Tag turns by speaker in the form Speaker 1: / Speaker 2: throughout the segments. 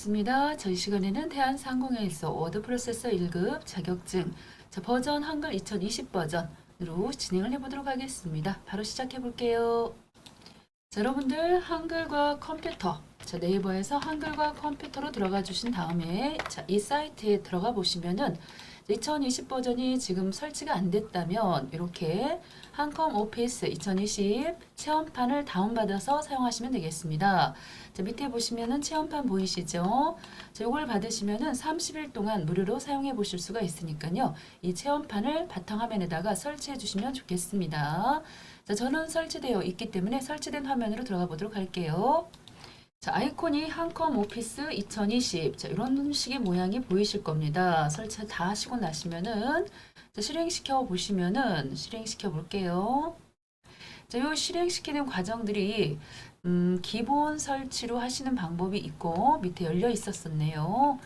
Speaker 1: 반갑습니다. 저희 시간에는 대한상공회에서 워드 프로세서 1급 자격증 버전 한글 2020 버전으로 진행을 해보도록 하겠습니다. 바로 시작해 볼게요. 여러분들 한글과 컴퓨터 네이버에서 한글과 컴퓨터로 들어가 주신 다음에 이 사이트에 들어가 보시면은 2020 버전이 지금 설치가 안 됐다면 이렇게 한컴 오피스 2020 체험판을 다운받아서 사용하시면 되겠습니다. 밑에 보시면은 체험판 보이시죠? 이걸 받으시면은 30일 동안 무료로 사용해 보실 수가 있으니까요. 이 체험판을 바탕화면에다가 설치해 주시면 좋겠습니다. 저는 설치되어 있기 때문에 설치된 화면으로 들어가 보도록 할게요. 아이콘이 한컴 오피스 2020 이런 식의 모양이 보이실 겁니다. 설치 다 하시고 나시면은 실행시켜 보시면은 실행시켜 볼게요. 이 실행시키는 과정들이 기본 설치로 하시는 방법이 있고 밑에 열려 있었었네요.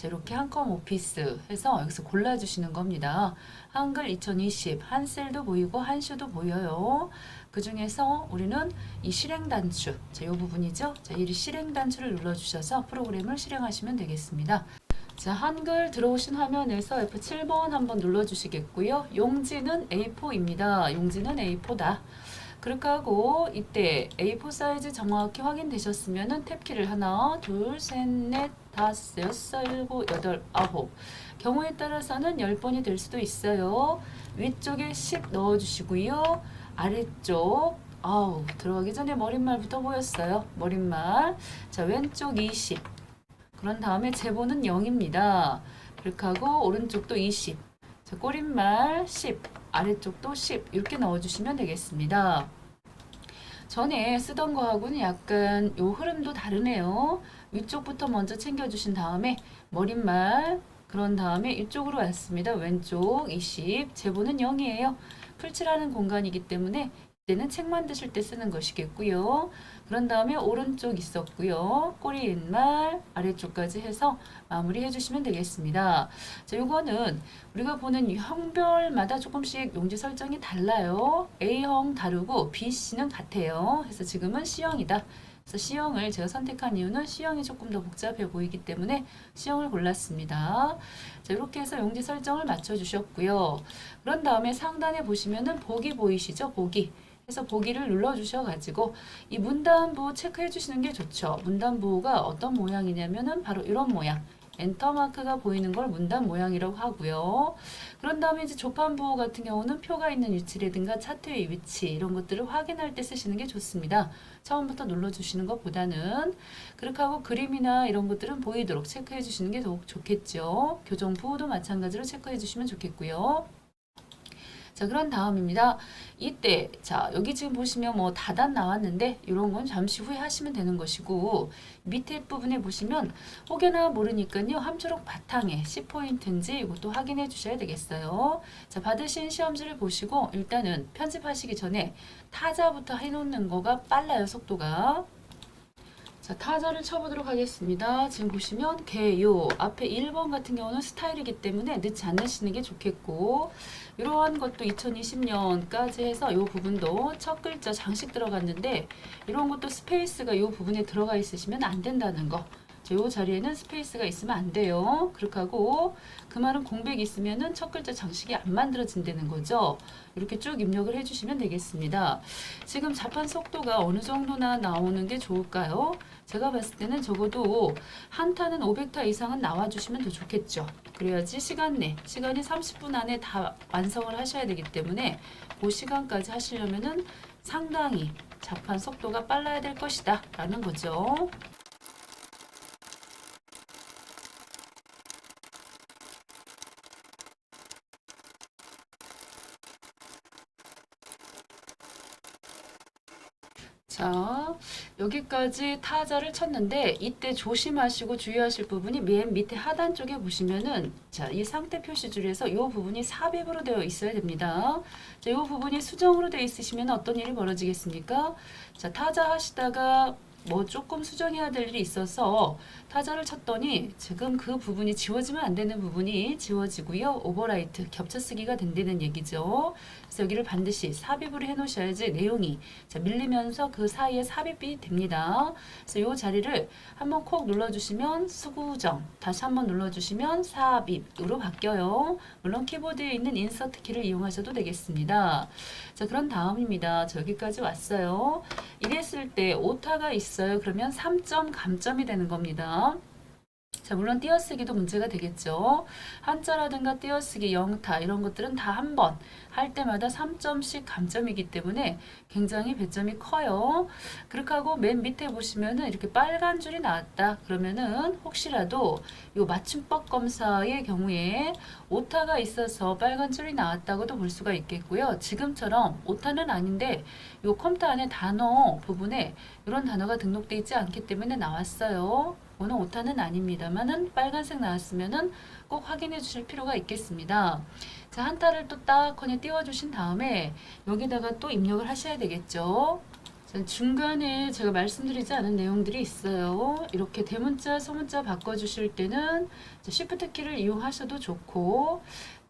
Speaker 1: 이렇게 한컴 오피스 해서 여기서 골라주시는 겁니다. 한글 2020 한 셀도 보이고 한 슈도 보여요. 그 중에서 우리는 이 실행 단추, 이 부분이죠. 이 실행 단추를 눌러주셔서 프로그램을 실행하시면 되겠습니다. 한글 들어오신 화면에서 F7번 한번 눌러주시겠고요. 용지는 A4입니다. 용지는 A4다. 그렇게 하고 이때 A4 사이즈 정확히 확인되셨으면은 탭키를 하나, 둘, 셋, 넷, 다섯, 여섯, 일곱, 여덟, 아홉. 경우에 따라서는 10번이 될 수도 있어요. 위쪽에 10 넣어주시고요. 아래쪽 들어가기 전에 머릿말부터 보였어요. 머릿말. 왼쪽 20. 그런 다음에 제보는 0입니다. 그렇게 하고 오른쪽도 20. 꼬릿말 10. 아래쪽도 10. 이렇게 넣어주시면 되겠습니다. 전에 쓰던 거하고는 약간 요 흐름도 다르네요. 위쪽부터 먼저 챙겨주신 다음에 머릿말 그런 다음에 이쪽으로 왔습니다. 왼쪽 20. 제보는 0이에요. 풀칠하는 공간이기 때문에 이때는 책 만드실 때 쓰는 것이겠고요. 그런 다음에 오른쪽 있었고요. 꼬리인말 아래쪽까지 해서 마무리해 주시면 되겠습니다. 요거는 우리가 보는 형별마다 조금씩 용지 설정이 달라요. A형 다르고 B씨는 같아요. 그래서 지금은 C형이다. 그래서 C형을 제가 선택한 이유는 C형이 조금 더 복잡해 보이기 때문에 C형을 골랐습니다. 이렇게 해서 용지 설정을 맞춰 주셨고요. 그런 다음에 상단에 보시면은 보기 보이시죠? 보기. 그래서 보기를 눌러 주셔가지고 이 문단부 체크해 주시는 게 좋죠. 문단부가 어떤 모양이냐면은 바로 이런 모양. 엔터 마크가 보이는 걸 문단 모양이라고 하고요. 그런 다음에 이제 조판부 같은 경우는 표가 있는 위치라든가 차트의 위치 이런 것들을 확인할 때 쓰시는 게 좋습니다. 처음부터 눌러주시는 것보다는 그렇게 하고 그림이나 이런 것들은 보이도록 체크해 주시는 게 좋겠죠. 교정부도 마찬가지로 체크해 주시면 좋겠고요. 그런 다음입니다. 이때, 여기 지금 보시면 뭐 다단 나왔는데, 이런 건 잠시 후에 하시면 되는 것이고, 밑에 부분에 보시면, 혹여나 모르니까요, 함초록 바탕에 10포인트인지 이것도 확인해 주셔야 되겠어요. 받으신 시험지를 보시고, 일단은 편집하시기 전에 타자부터 해놓는 거가 빨라요, 속도가. 타자를 쳐보도록 하겠습니다. 지금 보시면 개요 앞에 1번 같은 경우는 스타일이기 때문에 넣지 않으시는 게 좋겠고 이러한 것도 2020년까지 해서 이 부분도 첫 글자 장식 들어갔는데 이런 것도 스페이스가 이 부분에 들어가 있으시면 안 된다는 거. 이 자리에는 스페이스가 있으면 안 돼요. 그렇게 하고 그 말은 공백이 있으면은 첫 글자 장식이 안 만들어진다는 거죠. 이렇게 쭉 입력을 해주시면 되겠습니다. 지금 자판 속도가 어느 정도나 나오는 게 좋을까요? 제가 봤을 때는 적어도 한타는 500타 이상은 나와주시면 더 좋겠죠. 그래야지 시간이 30분 안에 다 완성을 하셔야 되기 때문에 그 시간까지 하시려면은 상당히 자판 속도가 빨라야 될 것이다 라는 거죠. 여기까지 타자를 쳤는데 이때 조심하시고 주의하실 부분이 맨 밑에 하단 쪽에 보시면은 이 상태 표시줄에서 이 부분이 삽입으로 되어 있어야 됩니다. 이 부분이 수정으로 되어 있으시면 어떤 일이 벌어지겠습니까? 타자 하시다가 뭐 조금 수정해야 될 일이 있어서 타자를 쳤더니 지금 그 부분이 지워지면 안 되는 부분이 지워지고요. 오버라이트 겹쳐쓰기가 된다는 얘기죠. 그래서 여기를 반드시 삽입을 해 놓으셔야지 내용이 자, 밀리면서 그 사이에 삽입이 됩니다. 그래서 이 자리를 한번 콕 눌러주시면 수구정, 다시 한번 눌러주시면 삽입으로 바뀌어요. 물론 키보드에 있는 인서트 키를 이용하셔도 되겠습니다. 자, 그런 다음입니다. 자, 여기까지 왔어요. 이랬을 때 오타가 있어요. 그러면 3점 감점이 되는 겁니다. 자, 물론 띄어쓰기도 문제가 되겠죠. 한자라든가 띄어쓰기, 영타 이런 것들은 다 한 번 할 때마다 3점씩 감점이기 때문에 굉장히 배점이 커요. 그렇게 하고 맨 밑에 보시면은 이렇게 빨간 줄이 나왔다. 그러면은 혹시라도 이 맞춤법 검사의 경우에 오타가 있어서 빨간 줄이 나왔다고도 볼 수가 있겠고요. 지금처럼 오타는 아닌데 이 컴퓨터 안에 단어 부분에 이런 단어가 등록되어 있지 않기 때문에 나왔어요. 오늘 오타는 아닙니다만은 빨간색 나왔으면은 꼭 확인해 주실 필요가 있겠습니다. 자, 한타를 또 딱하니 띄워주신 다음에 여기다가 또 입력을 하셔야 되겠죠. 자, 중간에 제가 말씀드리지 않은 내용들이 있어요. 이렇게 대문자, 소문자 바꿔주실 때는 Shift 키를 이용하셔도 좋고,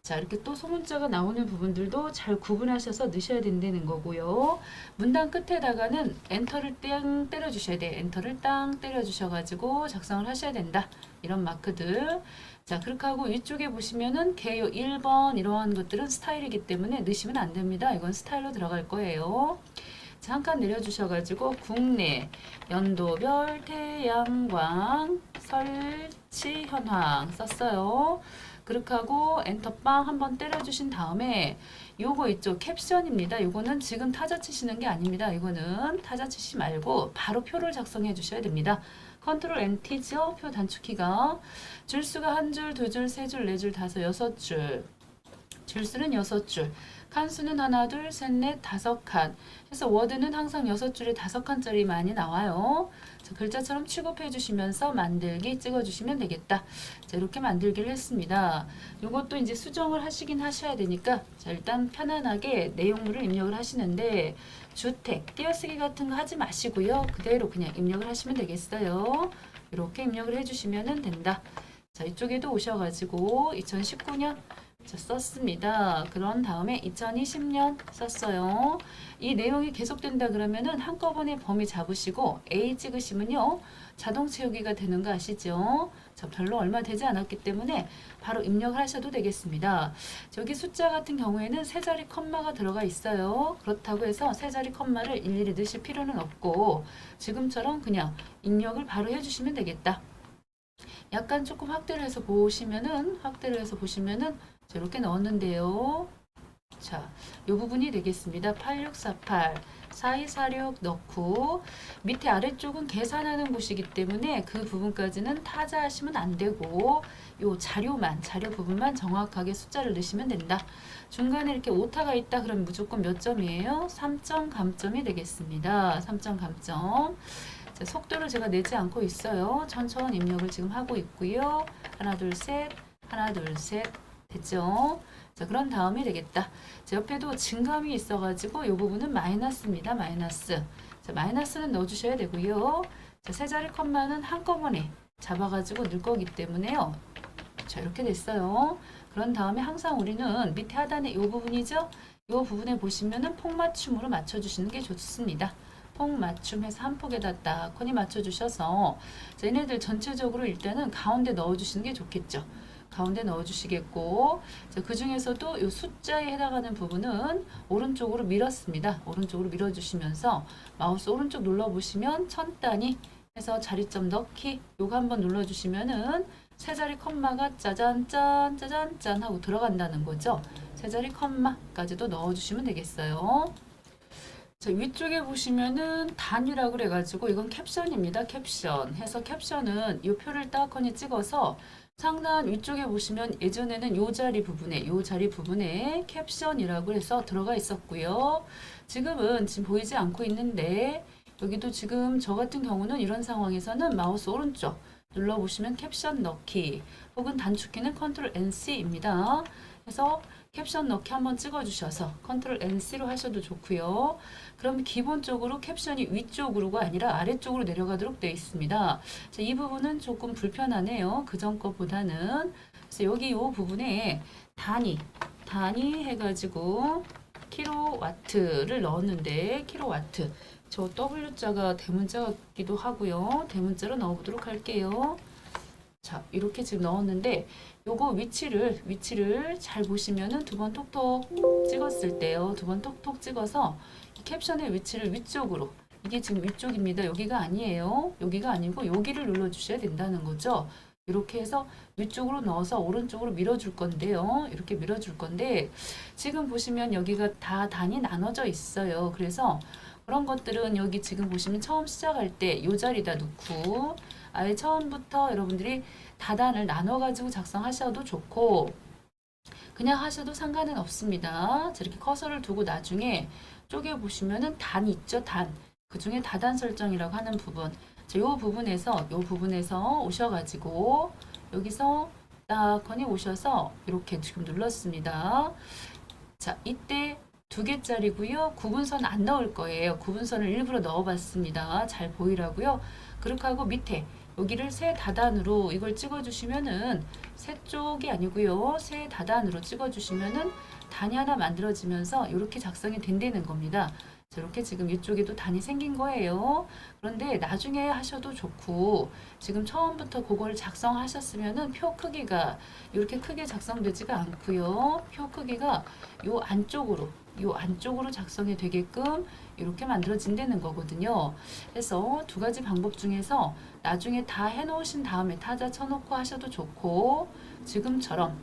Speaker 1: 자, 이렇게 또 소문자가 나오는 부분들도 잘 구분하셔서 넣으셔야 된다는 거고요. 문단 끝에다가는 엔터를 땅 때려주셔야 돼요. 엔터를 땅 때려주셔가지고 작성을 하셔야 된다. 이런 마크들. 자, 그렇게 하고 위쪽에 보시면은 개요 1번 이러한 것들은 스타일이기 때문에 넣으시면 안 됩니다. 이건 스타일로 들어갈 거예요. 자, 한 칸 내려주셔가지고 국내 연도별 태양광 설치 현황 썼어요. 그렇게 하고 엔터빵 한번 때려주신 다음에 요거 있죠. 캡션입니다. 요거는 지금 타자 치시는 게 아닙니다. 이거는 타자 치시 말고 바로 표를 작성해 주셔야 됩니다. 컨트롤 NT죠. 표 단축키가. 줄수가 한 줄, 두 줄, 세 줄, 네 줄, 다섯, 여섯 줄. 줄수는 6줄. 칸수는 하나, 둘, 셋, 넷, 다섯 칸. 그래서 워드는 항상 6줄에 5칸짜리 많이 나와요. 자, 글자처럼 취급해 주시면서 만들기 찍어주시면 되겠다. 자, 이렇게 만들기를 했습니다. 이것도 이제 수정을 하시긴 하셔야 되니까 자, 일단 편안하게 내용물을 입력을 하시는데 주택, 띄어쓰기 같은 거 하지 마시고요. 그대로 그냥 입력을 하시면 되겠어요. 이렇게 입력을 해주시면 된다. 자, 이쪽에도 오셔가지고 2019년 자, 썼습니다. 그런 다음에 2020년 썼어요. 이 내용이 계속된다 그러면은 한꺼번에 범위 잡으시고 A 찍으시면요. 자동 채우기가 되는 거 아시죠? 자, 별로 얼마 되지 않았기 때문에 바로 입력을 하셔도 되겠습니다. 저기 숫자 같은 경우에는 세 자리 컴마가 들어가 있어요. 그렇다고 해서 세 자리 컴마를 일일이 넣으실 필요는 없고 지금처럼 그냥 입력을 바로 해주시면 되겠다. 약간 조금 확대를 해서 보시면은 자, 이렇게 넣었는데요. 자, 이 부분이 되겠습니다. 8648, 4246 넣고 밑에 아래쪽은 계산하는 곳이기 때문에 그 부분까지는 타자하시면 안 되고 요 자료 부분만 정확하게 숫자를 넣으시면 된다. 중간에 이렇게 오타가 있다 그러면 무조건 몇 점이에요? 3점 감점이 되겠습니다. 3점 감점. 자, 속도를 제가 내지 않고 있어요. 천천히 입력을 지금 하고 있고요. 하나, 둘, 셋, 하나, 둘, 셋. 됐죠? 자, 그런 다음에 되겠다. 자, 옆에도 증감이 있어가지고 이 부분은 마이너스입니다. 마이너스. 자, 마이너스는 넣어주셔야 되고요. 자, 세 자리 컴마는 한꺼번에 잡아가지고 넣을 거기 때문에요. 자, 이렇게 됐어요. 그런 다음에 항상 우리는 밑에 하단에 이 부분이죠? 이 부분에 보시면은 폭맞춤으로 맞춰주시는 게 좋습니다. 폭맞춤해서 한 폭에다 딱하니 맞춰주셔서 자, 얘네들 전체적으로 일단은 가운데 넣어주시는 게 좋겠죠. 가운데 넣어주시겠고 자, 그 중에서도 이 숫자에 해당하는 부분은 오른쪽으로 밀었습니다. 오른쪽으로 밀어주시면서 마우스 오른쪽 눌러보시면 천 단위 해서 자리점 넣기 요거 한번 눌러주시면은 세 자리 컴마가 짜잔짠 짜잔짠 하고 들어간다는 거죠. 세 자리 컴마까지도 넣어주시면 되겠어요. 자, 위쪽에 보시면은 단위라고 그래가지고 이건 캡션입니다. 캡션 해서 캡션은 이 표를 딱하니 찍어서 상단 위쪽에 보시면 예전에는 요 자리 부분에 캡션이라고 해서 들어가 있었고요. 지금은 지금 보이지 않고 있는데 여기도 지금 저 같은 경우는 이런 상황에서는 마우스 오른쪽 눌러보시면 캡션 넣기 혹은 단축키는 컨트롤 NC입니다. 해서 캡션 넣기 한번 찍어주셔서 컨트롤 NC로 하셔도 좋고요. 그럼 기본적으로 캡션이 위쪽으로가 아니라 아래쪽으로 내려가도록 되어 있습니다. 자, 이 부분은 조금 불편하네요. 그전 거보다는. 그래서 여기 이 부분에 단위 해가지고 킬로와트를 넣었는데 킬로와트 저 W자가 대문자 같기도 하고요. 대문자로 넣어보도록 할게요. 자, 이렇게 지금 넣었는데 요거 위치를 잘 보시면은 두 번 톡톡 찍었을 때요. 두 번 톡톡 찍어서 이 캡션의 위치를 위쪽으로, 이게 지금 위쪽입니다. 여기가 아니에요. 여기가 아니고 여기를 눌러 주셔야 된다는 거죠. 이렇게 해서 위쪽으로 넣어서 오른쪽으로 밀어줄 건데요. 이렇게 밀어줄 건데 지금 보시면 여기가 다 단이 나눠져 있어요. 그래서 그런 것들은 여기 지금 보시면 처음 시작할 때 이 자리다 놓고 아예 처음부터 여러분들이 다단을 나눠 가지고 작성하셔도 좋고 그냥 하셔도 상관은 없습니다. 이렇게 커서를 두고 나중에 쪼개 보시면은 단 있죠, 단. 그 중에 다단 설정이라고 하는 부분. 이 부분에서 오셔가지고 여기서 딱하니 오셔서 이렇게 지금 눌렀습니다. 자, 이때 2개짜리고요. 구분선 안 넣을 거예요. 구분선을 일부러 넣어봤습니다. 잘 보이라고요. 그렇게 하고 밑에 여기를 세 다단으로 이걸 찍어주시면은 세 쪽이 아니고요. 세 다단으로 찍어주시면은 단이 하나 만들어지면서 이렇게 작성이 된다는 겁니다. 이렇게 지금 이쪽에도 단이 생긴 거예요. 그런데 나중에 하셔도 좋고 지금 처음부터 그걸 작성하셨으면은 표 크기가 이렇게 크게 작성되지가 않고요. 표 크기가 요 안쪽으로 작성이 되게끔 이렇게 만들어진다는 거거든요. 그래서 두 가지 방법 중에서 나중에 다 해놓으신 다음에 타자 쳐놓고 하셔도 좋고 지금처럼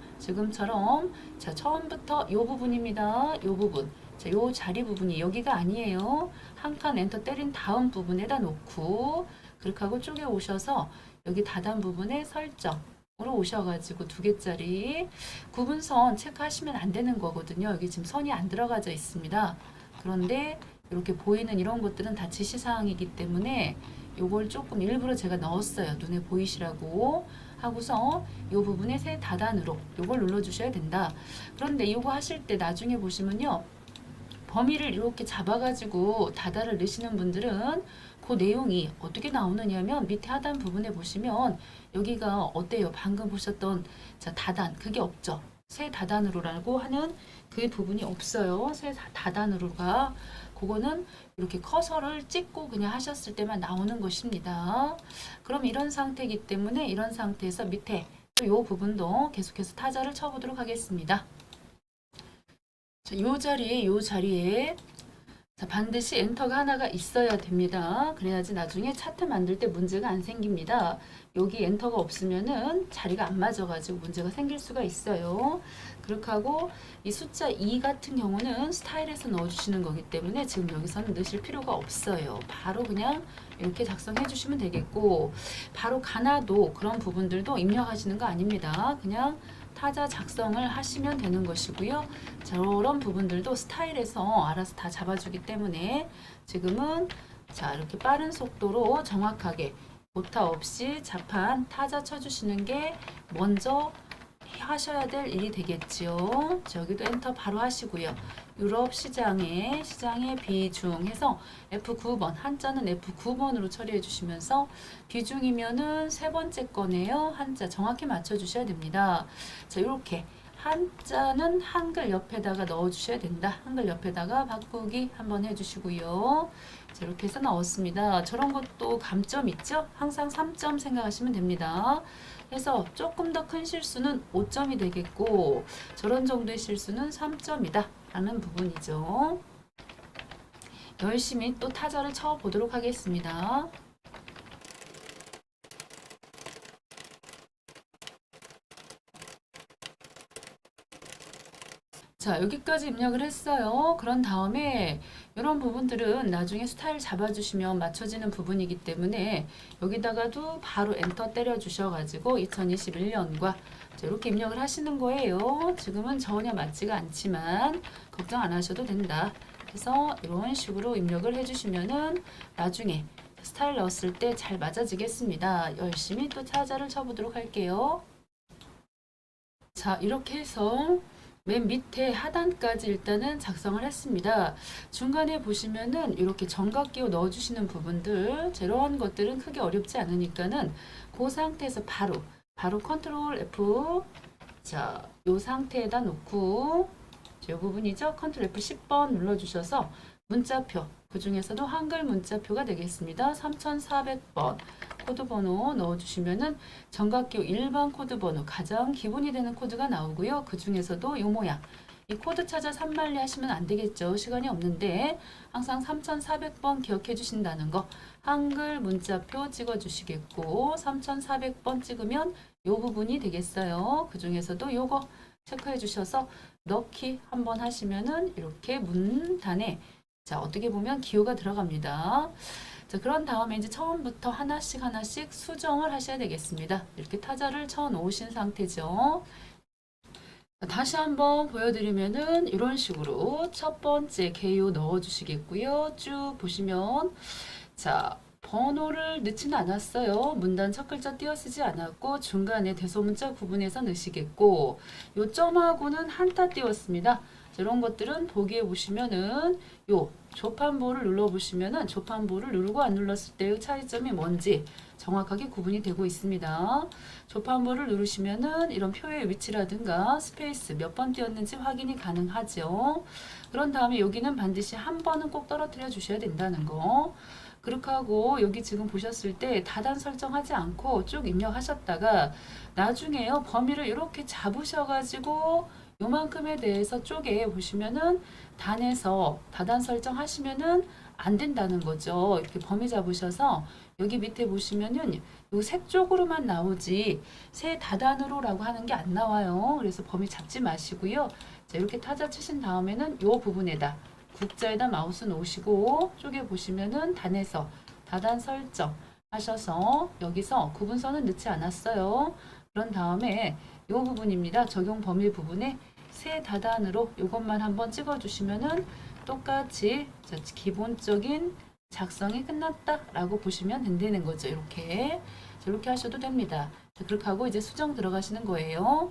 Speaker 1: 자 처음부터 요 부분입니다. 요 부분 자, 요 자리 부분이 여기가 아니에요. 한 칸 엔터 때린 다음 부분에다 놓고 그렇게 하고 쪼개 오셔서 여기 다단 부분에 설정으로 오셔가지고 2개짜리 구분선 체크하시면 안 되는 거거든요. 여기 지금 선이 안 들어가져 있습니다. 그런데 이렇게 보이는 이런 것들은 다 지시사항이기 때문에 요걸 조금 일부러 제가 넣었어요. 눈에 보이시라고 하고서 이 부분에 세 다단으로 요걸 눌러주셔야 된다. 그런데 이거 하실 때 나중에 보시면요. 범위를 이렇게 잡아가지고 다단을 넣으시는 분들은 그 내용이 어떻게 나오느냐면 밑에 하단 부분에 보시면 여기가 어때요? 방금 보셨던 자 다단 그게 없죠. 세 다단으로라고 하는 그 부분이 없어요. 세 다단으로가 그거는 이렇게 커서를 찍고 그냥 하셨을 때만 나오는 것입니다. 그럼 이런 상태이기 때문에 이런 상태에서 밑에 이 부분도 계속해서 타자를 쳐보도록 하겠습니다. 자, 요 자리에 자, 반드시 엔터가 하나가 있어야 됩니다. 그래야지 나중에 차트 만들 때 문제가 안 생깁니다. 여기 엔터가 없으면은 자리가 안 맞아가지고 문제가 생길 수가 있어요. 그렇게 하고 이 숫자 2 같은 경우는 스타일에서 넣어주시는 거기 때문에 지금 여기서는 넣으실 필요가 없어요. 바로 그냥 이렇게 작성해 주시면 되겠고 바로 가나도 그런 부분들도 입력하시는 거 아닙니다. 그냥 타자 작성을 하시면 되는 것이고요. 저런 부분들도 스타일에서 알아서 다 잡아주기 때문에 지금은 자 이렇게 빠른 속도로 정확하게 오타 없이 자판 타자 쳐주시는 게 먼저 하셔야 될 일이 되겠지요. 여기도 엔터 바로 하시고요. 유럽 시장의 비중 해서 F9번 한자는 F9번으로 처리해 주시면서 비중이면은 세 번째 거네요. 한자 정확히 맞춰 주셔야 됩니다. 자, 이렇게 한자는 한글 옆에다가 넣어 주셔야 된다. 한글 옆에다가 바꾸기 한번 해 주시고요. 자, 이렇게 해서 나왔습니다. 저런 것도 감점 있죠? 항상 3점 생각하시면 됩니다. 그래서 조금 더 큰 실수는 5점이 되겠고 저런 정도의 실수는 3점이다 라는 부분이죠. 열심히 또 타자를 쳐보도록 하겠습니다. 자, 여기까지 입력을 했어요. 그런 다음에 이런 부분들은 나중에 스타일 잡아주시면 맞춰지는 부분이기 때문에 여기다가도 바로 엔터 때려 주셔가지고 2021년과 이렇게 입력을 하시는 거예요. 지금은 전혀 맞지가 않지만 걱정 안 하셔도 된다. 그래서 이런 식으로 입력을 해주시면은 나중에 스타일 넣었을 때 잘 맞아지겠습니다. 열심히 또 타자를 쳐보도록 할게요. 자, 이렇게 해서 맨 밑에 하단까지 일단은 작성을 했습니다. 중간에 보시면은 이렇게 정각기호 넣어주시는 부분들, 이런 것들은 크게 어렵지 않으니까는 그 상태에서 바로 컨트롤 F, 자, 요 상태에다 놓고, 이 부분이죠. 컨트롤 F 10번 눌러주셔서 문자표, 그 중에서도 한글 문자표가 되겠습니다. 3400번 코드 번호 넣어주시면은 정각기호 1번 코드 번호, 가장 기본이 되는 코드가 나오고요. 그 중에서도 요 모양, 이 코드 찾아 산만리 하시면 안 되겠죠. 시간이 없는데 항상 3400번 기억해 주신다는 거, 한글 문자표 찍어 주시겠고 3400번 찍으면 요 부분이 되겠어요. 그 중에서도 요거 체크해 주셔서 넣기 한번 하시면은 이렇게 문단에, 자, 어떻게 보면 기호가 들어갑니다. 자, 그런 다음에 이제 처음부터 하나씩 수정을 하셔야 되겠습니다. 이렇게 타자를 쳐 놓으신 상태죠. 다시 한번 보여드리면은 이런 식으로 첫 번째 개요 넣어 주시겠고요. 쭉 보시면, 자, 번호를 넣지는 않았어요. 문단 첫 글자 띄어쓰지 않았고 중간에 대소문자 구분해서 넣으시겠고, 요 점하고는 한타 띄웠습니다. 이런 것들은 보기에 보시면은 요 조판부를 눌러 보시면은 조판부를 누르고 안 눌렀을 때의 차이점이 뭔지 정확하게 구분이 되고 있습니다. 조판부를 누르시면은 이런 표의 위치라든가 스페이스 몇 번 띄었는지 확인이 가능하죠. 그런 다음에 여기는 반드시 한 번은 꼭 떨어뜨려 주셔야 된다는 거. 그렇게 하고 여기 지금 보셨을 때 다단 설정하지 않고 쭉 입력하셨다가 나중에요 범위를 이렇게 잡으셔가지고 요만큼에 대해서 쪽에 보시면은 단에서 다단 설정하시면은 안 된다는 거죠. 이렇게 범위 잡으셔서 여기 밑에 보시면은 요 색 쪽으로만 나오지 세 다단으로라고 하는 게 안 나와요. 그래서 범위 잡지 마시고요. 자, 이렇게 타자 치신 다음에는 요 부분에다 국자에다 마우스 놓으시고 쪽에 보시면은 단에서 다단 설정 하셔서 여기서 구분선은 넣지 않았어요. 그런 다음에 요 부분입니다. 적용 범위 부분에 세 다단으로 이것만 한번 찍어 주시면은 똑같이 기본적인 작성이 끝났다라고 보시면 된다는 거죠. 이렇게 하셔도 됩니다. 자, 그렇게 하고 이제 수정 들어가시는 거예요.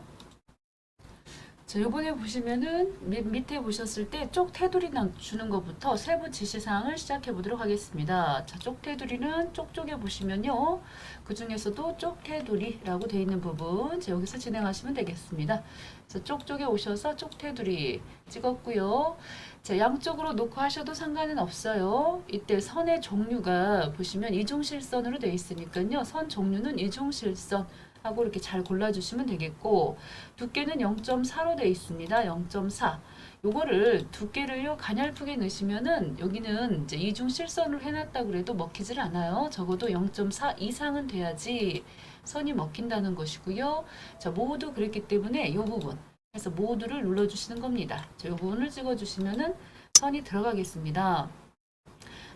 Speaker 1: 자, 요번에 보시면은 밑에 보셨을 때 쪽 테두리 주는 것부터 세부 지시사항을 시작해 보도록 하겠습니다. 자, 쪽 테두리는 쪽쪽에 보시면요. 그 중에서도 쪽 테두리라고 되어 있는 부분, 자, 여기서 진행하시면 되겠습니다. 그래서 쪽쪽에 오셔서 쪽 테두리 찍었고요. 자, 양쪽으로 놓고 하셔도 상관은 없어요. 이때 선의 종류가 보시면 이중실선으로 되어 있으니까요. 선 종류는 이중실선 하고 이렇게 잘 골라주시면 되겠고, 두께는 0.4로 되어 있습니다. 0.4. 요거를 두께를요 가냘프게 넣으시면은 여기는 이제 이중 실선으로 해놨다 그래도 먹히질 않아요. 적어도 0.4 이상은 돼야지 선이 먹힌다는 것이고요. 자, 모두 그랬기 때문에 요 부분, 그래서 모두를 눌러주시는 겁니다. 자, 요 부분을 찍어주시면은 선이 들어가겠습니다.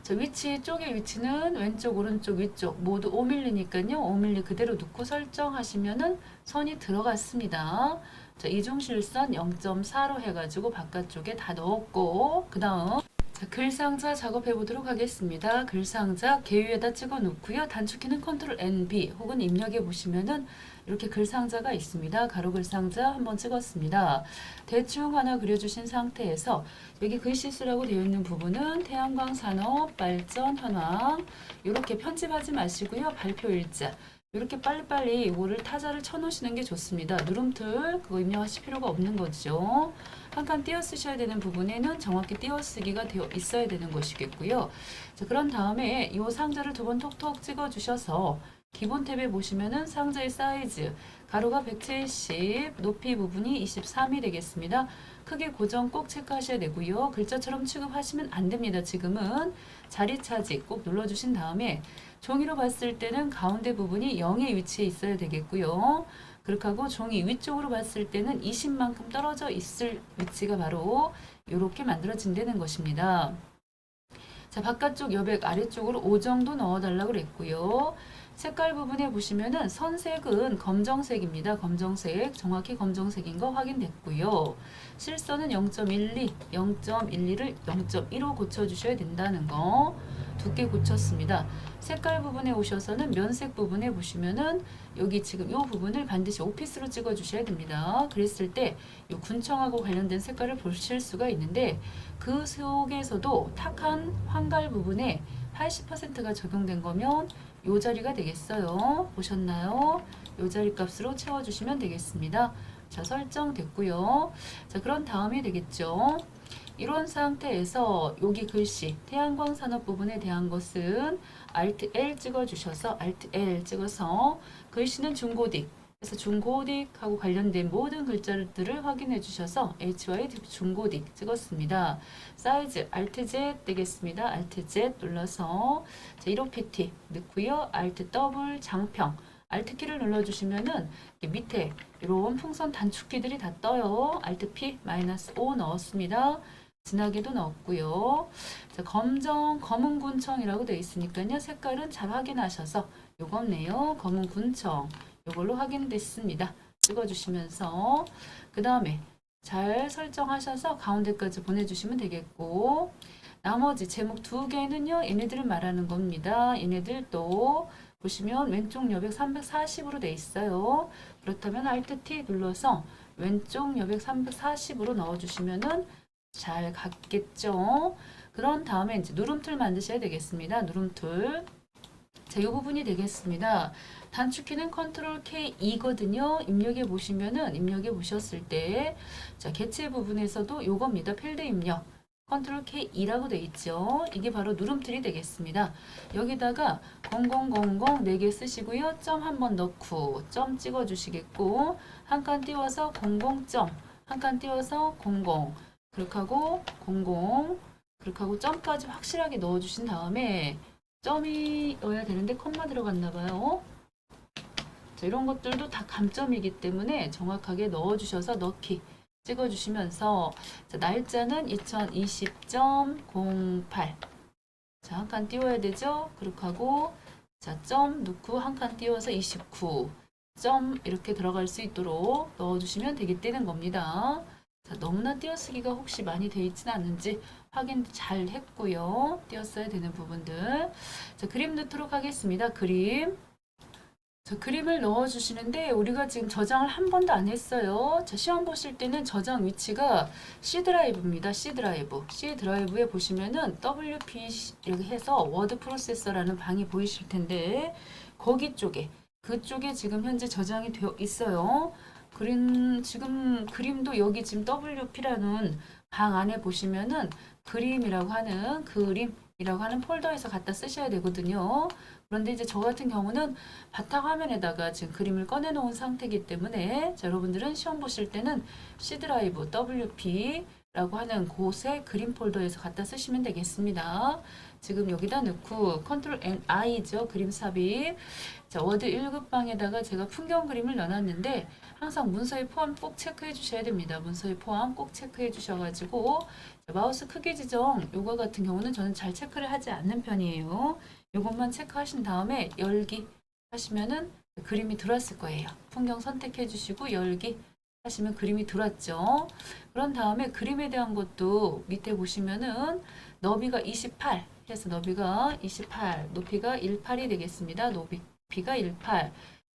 Speaker 1: 자, 위치, 쪽의 위치는 왼쪽, 오른쪽, 위쪽 모두 5mm니까요. 5mm 그대로 놓고 설정하시면은 선이 들어갔습니다. 자, 이중실선 0.4로 해가지고 바깥쪽에 다 넣었고, 그 다음 자, 글상자 작업해 보도록 하겠습니다. 글상자 개위에다 찍어 놓고요. 단축키는 컨트롤 NB 혹은 입력해 보시면은 이렇게 글상자가 있습니다. 가로 글상자 한번 찍었습니다. 대충 하나 그려주신 상태에서 여기 글씨 쓰라고 되어 있는 부분은 태양광 산업 발전 현황 이렇게 편집하지 마시고요. 발표 일자 이렇게 빨리빨리 이거를 타자를 쳐놓으시는 게 좋습니다. 누름틀 그거 입력하실 필요가 없는 거죠. 한 칸 띄어 쓰셔야 되는 부분에는 정확히 띄어 쓰기가 되어 있어야 되는 것이겠고요. 자, 그런 다음에 이 상자를 두 번 톡톡 찍어 주셔서 기본 탭에 보시면은 상자의 사이즈 가로가 170, 높이 부분이 23이 되겠습니다. 크기 고정 꼭 체크하셔야 되고요. 글자처럼 취급하시면 안 됩니다. 지금은 자리 차지 꼭 눌러주신 다음에 종이로 봤을 때는 가운데 부분이 0의 위치에 있어야 되겠고요. 그렇게 하고 종이 위쪽으로 봤을 때는 20만큼 떨어져 있을 위치가 바로 이렇게 만들어진다는 것입니다. 자, 바깥쪽 여백 아래쪽으로 5 정도 넣어달라고 그랬고요. 색깔 부분에 보시면은 선색은 검정색입니다. 검정색, 정확히 검정색인 거 확인됐고요. 실선은 0.12, 0.12를 0.15 고쳐주셔야 된다는 거. 두께 고쳤습니다. 색깔 부분에 오셔서는 면색 부분에 보시면은 여기 지금 이 부분을 반드시 오피스로 찍어 주셔야 됩니다. 그랬을 때 이 군청하고 관련된 색깔을 보실 수가 있는데 그 속에서도 탁한 황갈 부분에 80%가 적용된 거면 이 자리가 되겠어요. 보셨나요? 이 자리 값으로 채워주시면 되겠습니다. 자, 설정됐고요. 자, 그런 다음이 되겠죠. 이런 상태에서 여기 글씨 태양광 산업 부분에 대한 것은 Alt L 찍어주셔서 Alt L 찍어서 글씨는 중고딕 그래서 중고딕하고 관련된 모든 글자들을 확인해 주셔서 HY 중고딕 찍었습니다. 사이즈 Alt Z 되겠습니다. Alt Z 눌러서 15pt 넣고요. Alt 더블 장평 Alt 키를 눌러주시면은 밑에 이런 풍선 단축키들이 다 떠요. Alt P -5 넣었습니다. 진하게도 넣었고요. 자, 검은 군청이라고 되어 있으니까요. 색깔은 잘 확인하셔서 요거 없네요. 검은 군청 요걸로 확인됐습니다. 찍어주시면서 그 다음에 잘 설정하셔서 가운데까지 보내주시면 되겠고 나머지 제목 두 개는요. 얘네들을 말하는 겁니다. 얘네들도 보시면 왼쪽 여백 340으로 돼 있어요. 그렇다면 Alt T 눌러서 왼쪽 여백 340으로 넣어주시면은 잘 갔겠죠. 그런 다음에 이제 누름툴 만드셔야 되겠습니다. 누름툴. 자, 이 부분이 되겠습니다. 단축키는 컨트롤 K2거든요. 입력해 보시면은 입력해 보셨을 때 자, 개체 부분에서도 요겁니다. 필드 입력. 컨트롤 K2라고 돼 있죠. 이게 바로 누름툴이 되겠습니다. 여기다가 0000 4개 쓰시고요. 점 한번 넣고 점 찍어 주시겠고 한 칸 띄워서 00점 한 칸 띄워서 00 그렇게 하고 00 그렇게 하고 점까지 확실하게 넣어 주신 다음에 점이 넣어야 되는데 컴마 들어갔나 봐요. 자, 이런 것들도 다 감점이기 때문에 정확하게 넣어 주셔서 넣기 찍어 주시면서 자, 날짜는 2020.08 자, 한 칸 띄워야 되죠. 그렇게 하고 자, 점 넣고 한 칸 띄워서 29 점 이렇게 들어갈 수 있도록 넣어 주시면 되겠다는 겁니다. 자, 너무나 띄어쓰기가 혹시 많이 되어 있지는 않은지 확인 잘 했고요. 띄었어야 되는 부분들. 자, 그림 넣도록 하겠습니다. 그림. 자, 그림을 넣어 주시는데 우리가 지금 저장을 한 번도 안 했어요. 자, 시험 보실 때는 저장 위치가 C 드라이브입니다. C 드라이브. C 드라이브에 보시면은 WP 이렇게 해서 워드 프로세서라는 방이 보이실 텐데 거기 쪽에 그쪽에 지금 현재 저장이 되어 있어요. 지금 그림도 여기 지금 WP라는 방 안에 보시면은 그림이라고 하는 폴더에서 갖다 쓰셔야 되거든요. 그런데 이제 저 같은 경우는 바탕화면에다가 지금 그림을 꺼내 놓은 상태이기 때문에 자, 여러분들은 시험 보실 때는 C 드라이브 WP라고 하는 곳에 그림 폴더에서 갖다 쓰시면 되겠습니다. 지금 여기다 넣고 컨트롤 N-I죠. 그림 삽입. 자, 워드 1급 방에다가 제가 풍경 그림을 넣어놨는데 항상 문서의 포함 꼭 체크해 주셔야 됩니다. 문서의 포함 꼭 체크해 주셔가지고 마우스 크기 지정 요거 같은 경우는 저는 잘 체크를 하지 않는 편이에요. 요것만 체크하신 다음에 열기 하시면은 그림이 들어왔을 거예요. 풍경 선택해 주시고 열기 하시면 그림이 들어왔죠. 그런 다음에 그림에 대한 것도 밑에 보시면은 너비가 28 해서 너비가 28 높이가 18이 되겠습니다. 높이가 18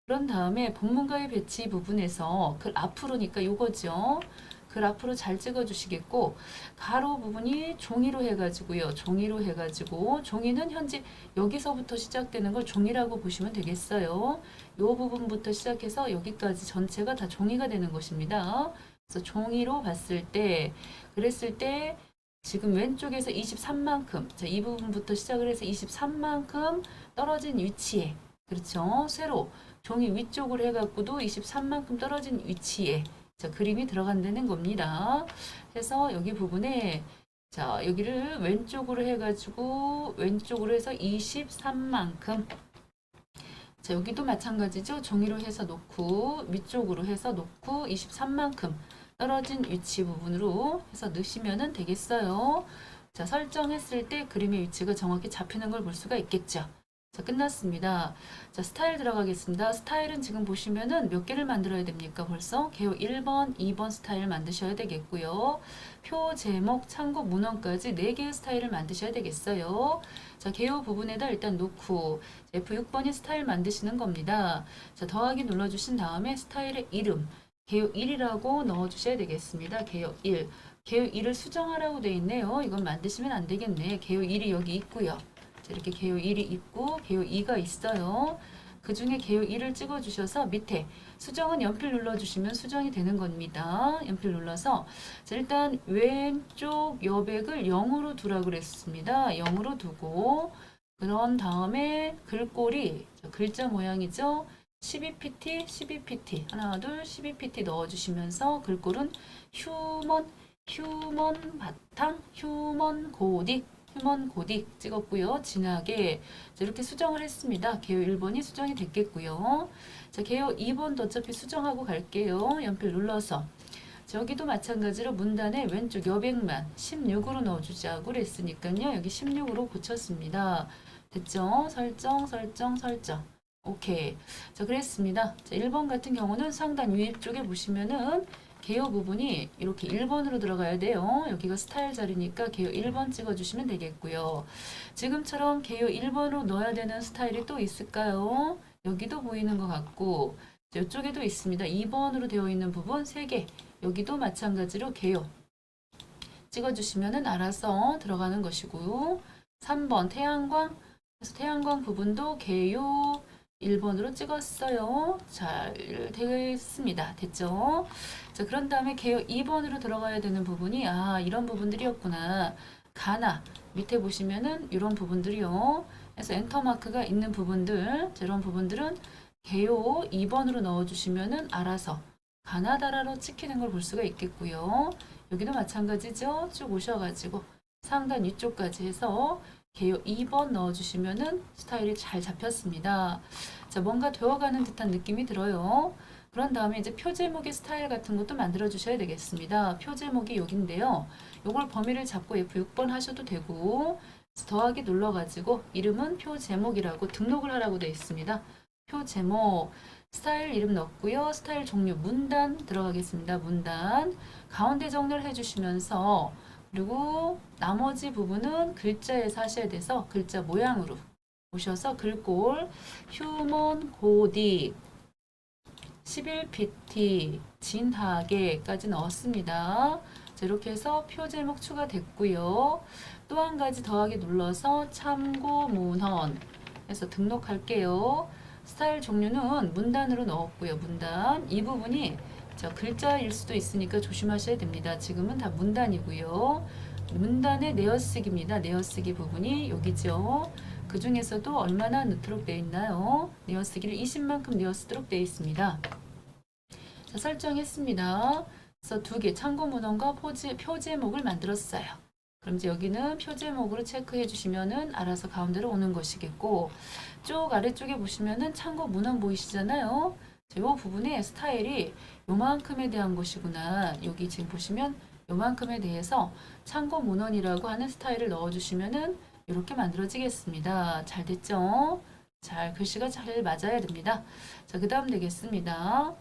Speaker 1: 그런 다음에 본문과의 배치 부분에서 글 앞으로니까 요거죠. 글 앞으로 잘 찍어 주시겠고 가로 부분이 종이로 해가지고요. 종이로 해가지고 종이는 현재 여기서부터 시작되는 걸 종이라고 보시면 되겠어요. 요 부분부터 시작해서 여기까지 전체가 다 종이가 되는 것입니다. 그래서 종이로 봤을 때 그랬을 때 지금 왼쪽에서 23만큼 자, 이 부분부터 시작을 해서 23만큼 떨어진 위치에 그렇죠. 세로 종이 위쪽으로 해갖고도 23만큼 떨어진 위치에 자, 그림이 들어간다는 겁니다. 그래서 여기 부분에 자, 여기를 왼쪽으로 해가지고 왼쪽으로 해서 23만큼 자, 여기도 마찬가지죠. 종이로 해서 놓고 위쪽으로 해서 놓고 23만큼 떨어진 위치 부분으로 해서 넣으시면 되겠어요. 자, 설정했을 때 그림의 위치가 정확히 잡히는 걸 볼 수가 있겠죠. 자, 끝났습니다. 자, 스타일 들어가겠습니다. 스타일은 지금 보시면은 몇 개를 만들어야 됩니까? 벌써 개요 1번, 2번 스타일 만드셔야 되겠고요. 표, 제목, 참고, 문헌까지 4개의 스타일을 만드셔야 되겠어요. 자, 개요 부분에다 일단 놓고 F6번이 스타일 만드시는 겁니다. 자, 더하기 눌러주신 다음에 스타일의 이름, 개요 1이라고 넣어주셔야 되겠습니다. 개요 1. 개요 1을 수정하라고 되어 있네요. 이건 만드시면 안 되겠네. 개요 1이 여기 있고요. 이렇게 개요 1이 있고 개요 2가 있어요. 그 중에 개요 1을 찍어 주셔서 밑에 수정은 연필 눌러 주시면 수정이 되는 겁니다. 연필 눌러서 자, 일단 왼쪽 여백을 0으로 두라고 그랬습니다. 0으로 두고 그런 다음에 글꼴이 글자 모양이죠. 12pt, 12pt 하나 둘 12pt 넣어주시면서 글꼴은 휴먼 바탕, 휴먼 고딕 찍었고요. 진하게 이렇게 수정을 했습니다. 개요 1번이 수정이 됐겠고요. 자, 개요 2번도 어차피 수정하고 갈게요. 연필 눌러서 여기도 마찬가지로 문단의 왼쪽 여백만 16으로 넣어주자고 그랬으니까요. 여기 16으로 고쳤습니다. 됐죠? 설정. 오케이. 자, 그랬습니다. 자, 1번 같은 경우는 상단 위쪽에 보시면은 개요 부분이 이렇게 1번으로 들어가야 돼요. 여기가 스타일 자리니까 개요 1번 찍어주시면 되겠고요. 지금처럼 개요 1번으로 넣어야 되는 스타일이 또 있을까요? 여기도 보이는 것 같고 이쪽에도 있습니다. 2번으로 되어 있는 부분 3개. 여기도 마찬가지로 개요 찍어주시면 알아서 들어가는 것이고요. 3번 태양광. 그래서 태양광 부분도 개요 1번으로 찍었어요. 잘 되겠습니다. 됐죠? 자, 그런 다음에 개요 2번으로 들어가야 되는 부분이 이런 부분들이었구나. 가나 밑에 보시면은 이런 부분들이요. 그래서 엔터 마크가 있는 부분들, 이런 부분들은 개요 2번으로 넣어주시면은 알아서 가나다라로 찍히는 걸 볼 수가 있겠고요. 여기도 마찬가지죠. 쭉 오셔가지고 상단 위쪽까지 해서 개요 2번 넣어주시면은 스타일이 잘 잡혔습니다. 자, 뭔가 되어가는 듯한 느낌이 들어요. 그런 다음에 이제 표 제목의 스타일 같은 것도 만들어 주셔야 되겠습니다. 표 제목이 여기인데요. 요걸 범위를 잡고 F6번 하셔도 되고 더하기 눌러가지고 이름은 표 제목이라고 등록을 하라고 되어 있습니다. 표 제목 스타일 이름 넣고요. 스타일 종류 문단 들어가겠습니다. 문단 가운데 정렬 해주시면서 그리고 나머지 부분은 글자에서 하셔야 돼서 글자 모양으로 오셔서 글꼴 휴먼 고딕 11pt 진하게까지 넣었습니다. 자, 이렇게 해서 표 제목 추가됐고요. 또 한 가지 더하기 눌러서 참고 문헌 해서 등록할게요. 스타일 종류는 문단으로 넣었고요. 문단 이 부분이 글자일 수도 있으니까 조심하셔야 됩니다. 지금은 다 문단이고요. 문단의 내어쓰기입니다. 내어쓰기 부분이 여기죠. 그 중에서도 얼마나 넣도록 되어 있나요? 내어쓰기를 20만큼 내어쓰도록 되어 있습니다. 자, 설정했습니다. 그래서 2개 참고 문헌과 표 제목을 만들었어요. 그럼 이제 여기는 표 제목으로 체크해 주시면은 알아서 가운데로 오는 것이겠고 쭉 아래쪽에 보시면은 참고 문헌 보이시잖아요. 이 부분에 스타일이 요만큼에 대한 것이구나. 여기 지금 보시면 요만큼에 대해서 참고 문헌이라고 하는 스타일을 넣어주시면은 이렇게 만들어지겠습니다. 잘 됐죠? 잘 글씨가 잘 맞아야 됩니다. 자, 그 다음 되겠습니다.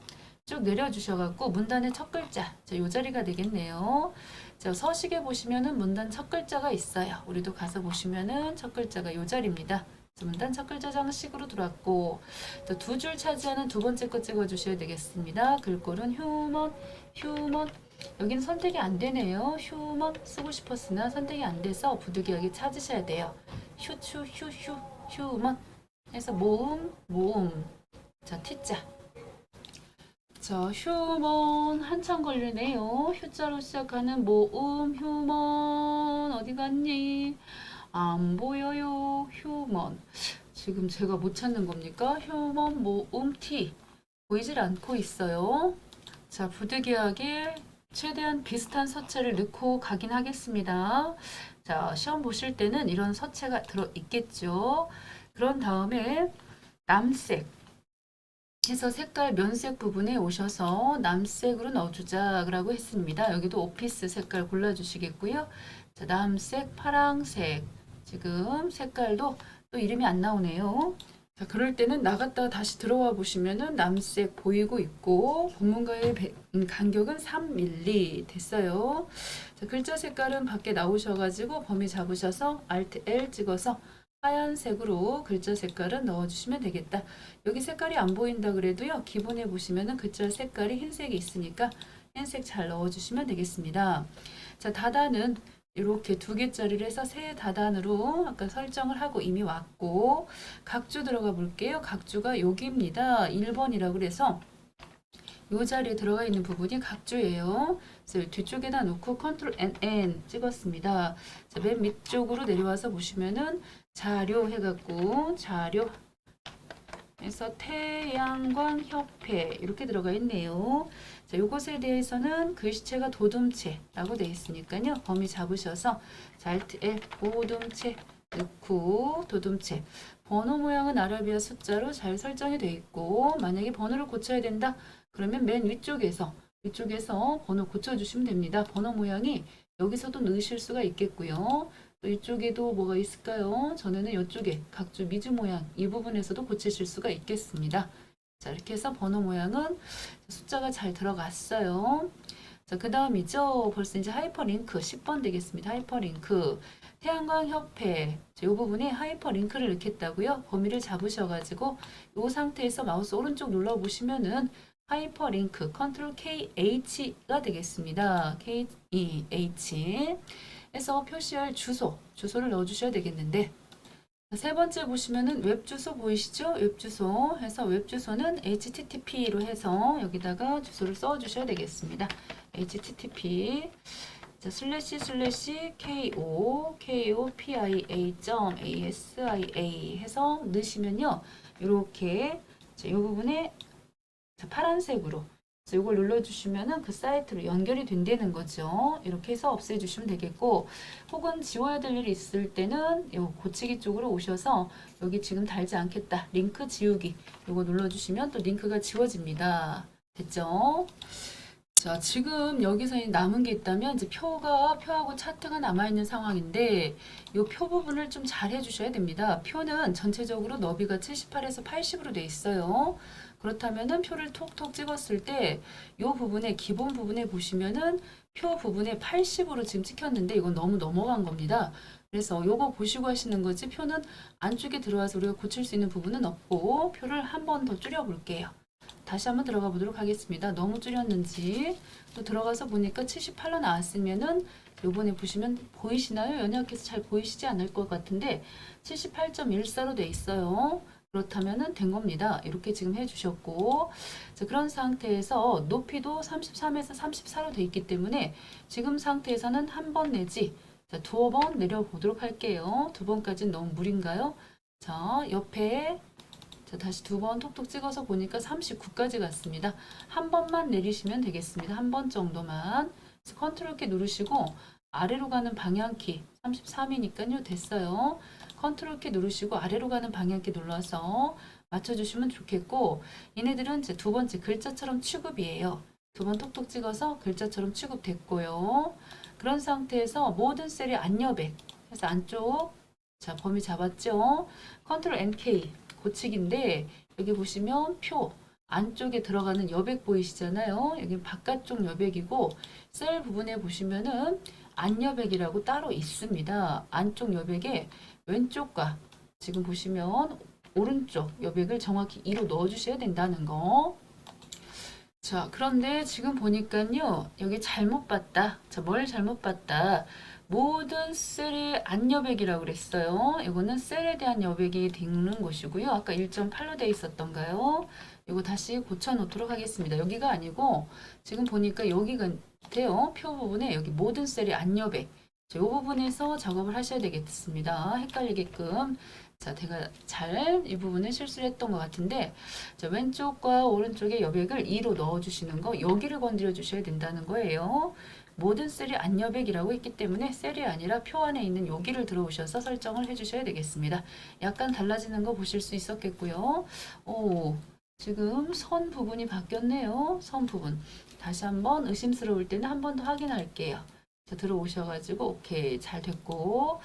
Speaker 1: 쭉 내려주셔갖고 문단의 첫 글자, 자, 요 자리가 되겠네요. 자, 서식에 보시면은 문단 첫 글자가 있어요. 우리도 가서 보시면은 첫 글자가 요 자리입니다. 문단 첫 글자 장식으로 들어왔고 또 2줄 차지하는 두 번째 거 찍어주셔야 되겠습니다. 글꼴은 휴먼 여기는 선택이 안 되네요. 휴먼 쓰고 싶었으나 선택이 안 돼서 부득이하게 찾으셔야 돼요. 휴먼 해서 모음 자 T자 자 휴먼 한참 걸리네요. 휴자로 시작하는 모음 휴먼 어디 갔니? 안 보여요. 휴먼 지금 제가 못 찾는 겁니까? 휴먼 모음 T 보이질 않고 있어요. 자, 부득이하게 최대한 비슷한 서체를 넣고 가긴 하겠습니다. 자, 시험 보실 때는 이런 서체가 들어 있겠죠. 그런 다음에 남색 해서 색깔 면색 부분에 오셔서 남색으로 넣어주자라고 했습니다. 여기도 오피스 색깔 골라주시겠고요. 자, 남색, 파랑색 지금 색깔도 또 이름이 안 나오네요. 자, 그럴 때는 나갔다가 다시 들어와 보시면은 남색 보이고 있고 본문과의 간격은 3mm 됐어요. 자, 글자 색깔은 밖에 나오셔가지고 범위 잡으셔서 Alt L 찍어서 하얀색으로 글자 색깔은 넣어주시면 되겠다. 여기 색깔이 안 보인다 그래도요. 기본에 보시면은 글자 색깔이 흰색이 있으니까 흰색 잘 넣어주시면 되겠습니다. 자, 다단은 이렇게 2개짜리를 해서 세 다단으로 아까 설정을 하고 이미 왔고 각주 들어가 볼게요. 각주가 여기입니다. 1번이라고 그래서 이 자리에 들어가 있는 부분이 각주예요. 그래서 뒤쪽에다 놓고 컨트롤 N 찍었습니다. 자, 맨 밑쪽으로 내려와서 보시면은 자료 해갖고 자료 해서 태양광 협회 이렇게 들어가 있네요. 자, 요것에 대해서는 글씨체가 도둠체라고 되어 있으니까요. 범위 잡으셔서 Alt L 도둠체 넣고 도둠체 번호 모양은 아라비아 숫자로 잘 설정이 되어 있고 만약에 번호를 고쳐야 된다 그러면 맨 위쪽에서 번호 고쳐주시면 됩니다. 번호 모양이 여기서도 넣으실 수가 있겠고요. 또 이쪽에도 뭐가 있을까요? 전에는 이쪽에 각주 미주 모양 이 부분에서도 고치실 수가 있겠습니다. 자, 이렇게 해서 번호 모양은 숫자가 잘 들어갔어요. 자, 그 다음이죠. 벌써 이제 하이퍼링크 10번 되겠습니다. 하이퍼링크 태양광 협회 이 부분에 하이퍼링크를 넣겠다고요. 범위를 잡으셔가지고 이 상태에서 마우스 오른쪽 눌러보시면은 하이퍼링크 컨트롤 KH가 되겠습니다. KH 해서 표시할 주소를 넣어주셔야 되겠는데 세 번째 보시면은 웹 주소 보이시죠? 웹 주소 해서 웹 주소는 http로 해서 여기다가 주소를 써주셔야 되겠습니다. http 자, 슬래시 kopia.asia 해서 넣으시면요. 이렇게 이 부분에 파란색으로 이걸 눌러주시면은 그 사이트로 연결이 된다는 거죠. 이렇게 해서 없애주시면 되겠고, 혹은 지워야 될 일이 있을 때는 요 고치기 쪽으로 오셔서 여기 지금 달지 않겠다. 링크 지우기. 이거 눌러주시면 또 링크가 지워집니다. 됐죠? 자, 지금 여기서 남은 게 있다면 이제 표하고 차트가 남아있는 상황인데 이 표 부분을 좀 잘 해주셔야 됩니다. 표는 전체적으로 너비가 78에서 80으로 돼 있어요. 그렇다면은 표를 톡톡 찍었을 때 이 부분에 기본 부분에 보시면은 표 부분에 80으로 지금 찍혔는데 이건 너무 넘어간 겁니다. 그래서 요거 보시고 하시는 거지 표는 안쪽에 들어와서 우리가 고칠 수 있는 부분은 없고 표를 한 번 더 줄여 볼게요. 다시 한번 들어가 보도록 하겠습니다. 너무 줄였는지 또 들어가서 보니까 78로 나왔으면은 요번에 보시면 보이시나요? 연약해서 잘 보이시지 않을 것 같은데 78.14로 돼 있어요. 그렇다면은 된 겁니다. 이렇게 지금 해주셨고 자, 그런 상태에서 높이도 33에서 34로 돼 있기 때문에 지금 상태에서는 한 번 내지 자, 2번 내려보도록 할게요. 2번까지는 너무 무리인가요? 자, 옆에 자, 다시 2번 톡톡 찍어서 보니까 39까지 갔습니다. 한 번만 내리시면 되겠습니다. 한 번 정도만. 컨트롤 키 누르시고 아래로 가는 방향키 33이니까요. 됐어요. 컨트롤 키 누르시고 아래로 가는 방향키 눌러서 맞춰주시면 좋겠고 얘네들은 이제 두 번째 글자처럼 취급이에요. 2번 톡톡 찍어서 글자처럼 취급됐고요. 그런 상태에서 모든 셀이 안여백 해서 안쪽 자 범위 잡았죠. 컨트롤 NK 고치기인데 여기 보시면 표 안쪽에 들어가는 여백 보이시잖아요. 여기 바깥쪽 여백이고 셀 부분에 보시면은 안여백이라고 따로 있습니다. 안쪽 여백에 왼쪽과 지금 보시면 오른쪽 여백을 정확히 2로 넣어주셔야 된다는 거. 자, 그런데 지금 보니까요. 여기 잘못 봤다. 자, 뭘 잘못 봤다. 모든 셀의 안여백이라고 그랬어요. 이거는 셀에 대한 여백이 되는 것이고요. 아까 1.8로 돼 있었던가요? 이거 다시 고쳐 놓도록 하겠습니다. 여기가 아니고 지금 보니까 여기가 돼요. 표 부분에 여기 모든 셀의 안여백. 이 부분에서 작업을 하셔야 되겠습니다. 헷갈리게끔. 자, 제가 잘 이 부분을 실수를 했던 것 같은데 자, 왼쪽과 오른쪽에 여백을 2로 넣어주시는 거 여기를 건드려 주셔야 된다는 거예요. 모든 셀이 안여백이라고 했기 때문에 셀이 아니라 표 안에 있는 여기를 들어오셔서 설정을 해주셔야 되겠습니다. 약간 달라지는 거 보실 수 있었겠고요. 오, 지금 선 부분이 바뀌었네요. 선 부분. 다시 한번 의심스러울 때는 한 번 더 확인할게요. 자, 들어오셔가지고 오케이 잘 됐고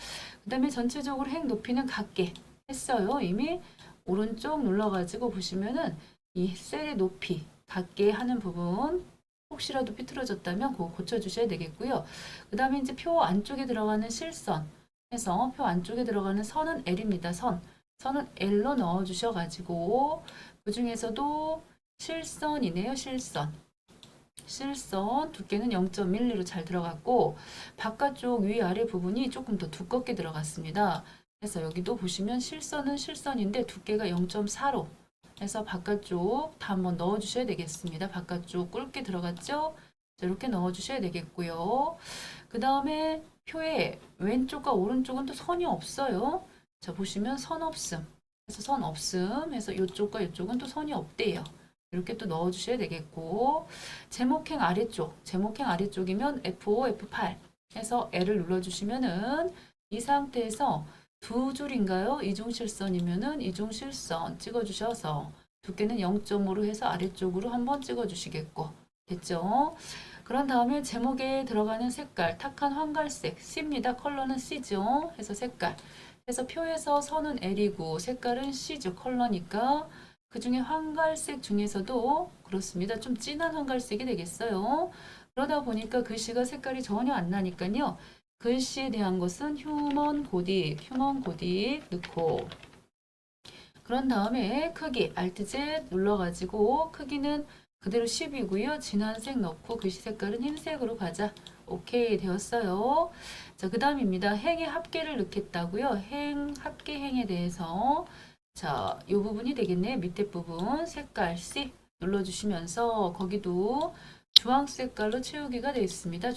Speaker 1: 그 다음에 전체적으로 행 높이는 같게 했어요. 이미 오른쪽 눌러가지고 보시면은 이 셀의 높이 같게 하는 부분 혹시라도 삐뚤어졌다면 그거 고쳐주셔야 되겠고요. 그 다음에 이제 표 안쪽에 들어가는 실선 해서 표 안쪽에 들어가는 선은 L입니다. 선은 L로 넣어주셔가지고 그 중에서도 실선이네요. 실선 두께는 0.1mm 잘 들어갔고 바깥쪽 위아래 부분이 조금 더 두껍게 들어갔습니다. 그래서 여기도 보시면 실선은 실선인데 두께가 0.4로 해서 바깥쪽 다 한번 넣어 주셔야 되겠습니다. 바깥쪽 굵게 들어갔죠? 자, 이렇게 넣어 주셔야 되겠고요. 그 다음에 표의 왼쪽과 오른쪽은 또 선이 없어요. 자, 보시면 선 없음. 그래서 선 없음 해서 이쪽과 이쪽은 또 선이 없대요. 이렇게 또 넣어 주셔야 되겠고 제목행 아래쪽이면 F5, F8 해서 L을 눌러 주시면은 이 상태에서 두 줄인가요? 이중실선이면은 이중실선 찍어주셔서 두께는 0.5로 해서 아래쪽으로 한번 찍어주시겠고 됐죠? 그런 다음에 제목에 들어가는 색깔 탁한 황갈색 C입니다. 컬러는 C죠. 해서 색깔 그래서 표에서 선은 L이고 색깔은 C죠. 컬러니까 그 중에 황갈색 중에서도 그렇습니다. 좀 진한 황갈색이 되겠어요. 그러다 보니까 글씨가 색깔이 전혀 안 나니까요. 글씨에 대한 것은 휴먼 고딕 넣고 그런 다음에 크기 Alt Z 눌러가지고 크기는 그대로 10이고요. 진한 색 넣고 글씨 색깔은 흰색으로 가자. 오케이 되었어요. 자, 그 다음입니다. 행의 합계를 넣겠다고요. 합계행에 대해서 자, 이 부분이 되겠네요. 밑에 부분 색깔 C 눌러주시면서 거기도 주황색깔로 채우기가 되어 있습니다.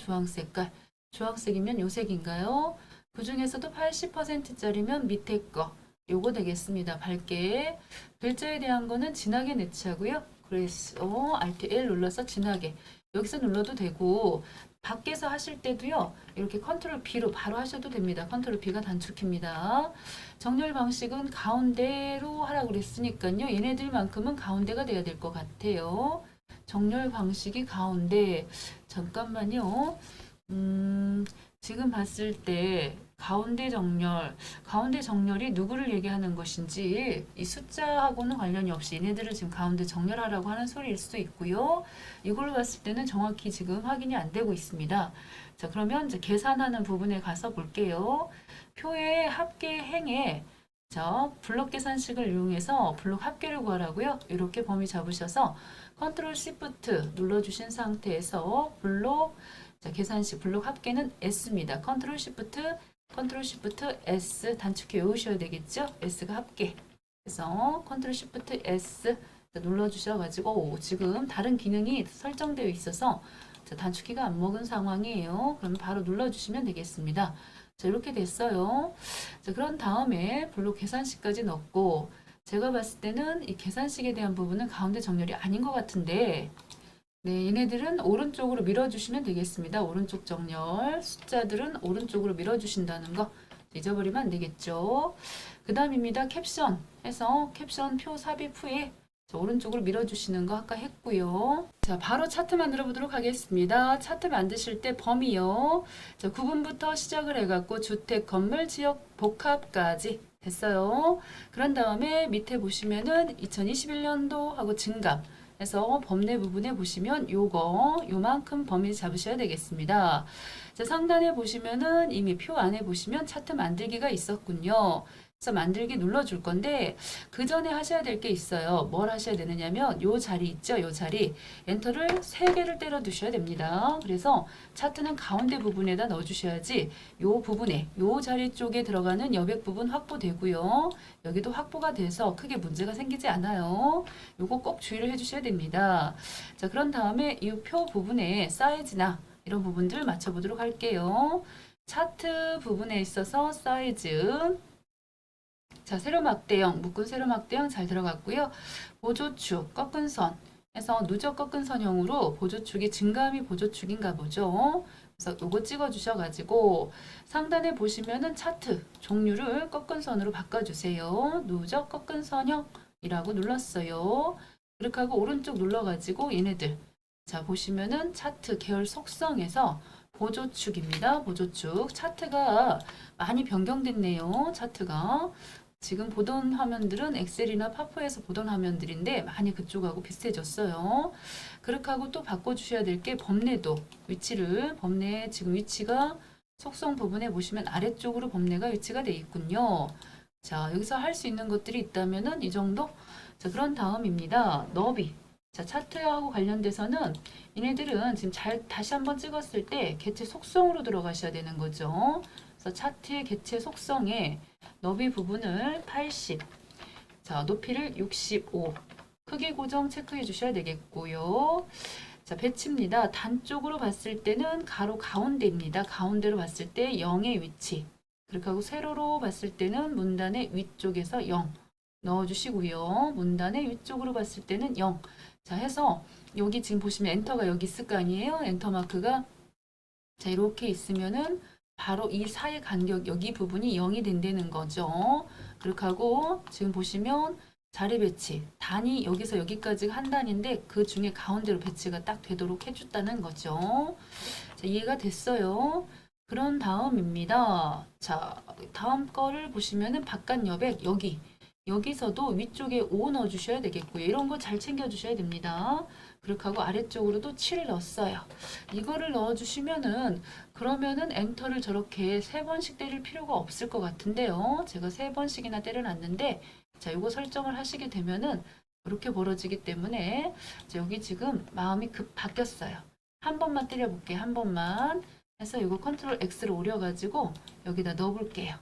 Speaker 1: 주황색이면 요 색인가요? 그 중에서도 80%짜리면 밑에 거 요거 되겠습니다. 밝게 글자에 대한 거는 진하게 내치하고요. 그래서 Alt L 눌러서 진하게 여기서 눌러도 되고 밖에서 하실 때도요. 이렇게 컨트롤 B로 바로 하셔도 됩니다. 컨트롤 B가 단축키입니다. 정렬 방식은 가운데로 하라고 그랬으니까요. 얘네들만큼은 가운데가 돼야 될 것 같아요. 정렬 방식이 가운데 잠깐만요. 지금 봤을 때 가운데 정렬이 누구를 얘기하는 것인지 이 숫자하고는 관련이 없이 얘네들을 지금 가운데 정렬하라고 하는 소리일 수도 있고요. 이걸로 봤을 때는 정확히 지금 확인이 안 되고 있습니다. 자, 그러면 이제 계산하는 부분에 가서 볼게요. 표의 합계 행에 자, 블록 계산식을 이용해서 블록 합계를 구하라고요. 이렇게 범위 잡으셔서 컨트롤 시프트 눌러주신 상태에서 블록 자, 계산식 블록 합계는 S입니다. 컨트롤 시프트 S 단축키 외우셔야 되겠죠? S가 합계. 그래서 컨트롤 시프트 S 눌러주셔가지고 지금 다른 기능이 설정되어 있어서 자, 단축키가 안 먹은 상황이에요. 그러면 바로 눌러주시면 되겠습니다. 자, 이렇게 됐어요. 자, 그런 다음에 블록 계산식까지 넣고 제가 봤을 때는 이 계산식에 대한 부분은 가운데 정렬이 아닌 것 같은데 네, 얘네들은 오른쪽으로 밀어주시면 되겠습니다. 오른쪽 정렬, 숫자들은 오른쪽으로 밀어주신다는 거 잊어버리면 안 되겠죠. 그 다음입니다. 캡션 해서 캡션 표 삽입 후에 오른쪽으로 밀어주시는 거 아까 했고요. 자, 바로 차트 만들어 보도록 하겠습니다. 차트 만드실 때 범위요. 자, 구분부터 시작을 해갖고 주택, 건물, 지역, 복합까지 됐어요. 그런 다음에 밑에 보시면은 2021년도 하고 증감 그래서 범례 부분에 보시면 요만큼 범위 잡으셔야 되겠습니다. 자, 상단에 보시면은 이미 표 안에 보시면 차트 만들기가 있었군요. 그래서 만들기 눌러줄 건데 그 전에 하셔야 될 게 있어요. 뭘 하셔야 되느냐면 요 자리 있죠? 요 자리 엔터를 3개를 때려 두셔야 됩니다. 그래서 차트는 가운데 부분에다 넣어 주셔야지 요 부분에 요 자리 쪽에 들어가는 여백 부분 확보되고요. 여기도 확보가 돼서 크게 문제가 생기지 않아요. 요거 꼭 주의를 해 주셔야 됩니다. 자, 그런 다음에 이 표 부분에 사이즈나 이런 부분들 맞춰보도록 할게요. 차트 부분에 있어서 사이즈 자, 세로막대형, 묶은 세로막대형 잘 들어갔고요. 보조축, 꺾은 선 해서 누적 꺾은 선형으로 보조축이 증감이 보조축인가 보죠. 그래서 요거 찍어 주셔가지고 상단에 보시면은 차트 종류를 꺾은 선으로 바꿔주세요. 누적 꺾은 선형이라고 눌렀어요. 그렇게 하고 오른쪽 눌러가지고 얘네들 자 보시면은 차트 계열 속성에서 보조축입니다. 보조축 차트가 많이 변경됐네요. 차트가 지금 보던 화면들은 엑셀이나 파워에서 보던 화면들인데 많이 그쪽하고 비슷해졌어요. 그렇게 하고 또 바꿔주셔야 될 게 범례도 위치를 범례 지금 위치가 속성 부분에 보시면 아래쪽으로 범례가 위치가 되어 있군요. 자, 여기서 할 수 있는 것들이 있다면은 이 정도? 자, 그런 다음입니다. 너비. 자, 차트하고 관련돼서는 얘네들은 지금 다시 한번 찍었을 때 개체 속성으로 들어가셔야 되는 거죠. 그래서 차트의 개체 속성에 너비 부분을 80, 자, 높이를 65, 크기 고정 체크해 주셔야 되겠고요. 자, 배치입니다. 단쪽으로 봤을 때는 가로 가운데입니다. 가운데로 봤을 때 0의 위치. 그렇게 하고 세로로 봤을 때는 문단의 위쪽에서 0 넣어주시고요. 문단의 위쪽으로 봤을 때는 0. 자, 해서 여기 지금 보시면 엔터가 여기 있을 거 아니에요? 엔터 마크가. 자, 이렇게 있으면은 바로 이 사이 간격 여기 부분이 0이 된다는 거죠. 그렇게 하고 지금 보시면 자리 배치 단위 여기서 여기까지 한 단인데 그 중에 가운데로 배치가 딱 되도록 해줬다는 거죠. 자, 이해가 됐어요. 그런 다음입니다. 자, 다음 거를 보시면은 바깥 여백 여기서도 위쪽에 5 넣어주셔야 되겠고요. 이런 거 잘 챙겨주셔야 됩니다. 그렇게 하고 아래쪽으로도 7을 넣었어요. 이거를 넣어주시면은 그러면은 엔터를 저렇게 3번씩 때릴 필요가 없을 것 같은데요. 제가 3번씩이나 때려놨는데 자, 요거 설정을 하시게 되면은 이렇게 벌어지기 때문에 자, 여기 지금 마음이 급 바뀌었어요. 한 번만 때려볼게요. 한 번만 해서 이거 컨트롤 X를 올려가지고 여기다 넣어볼게요.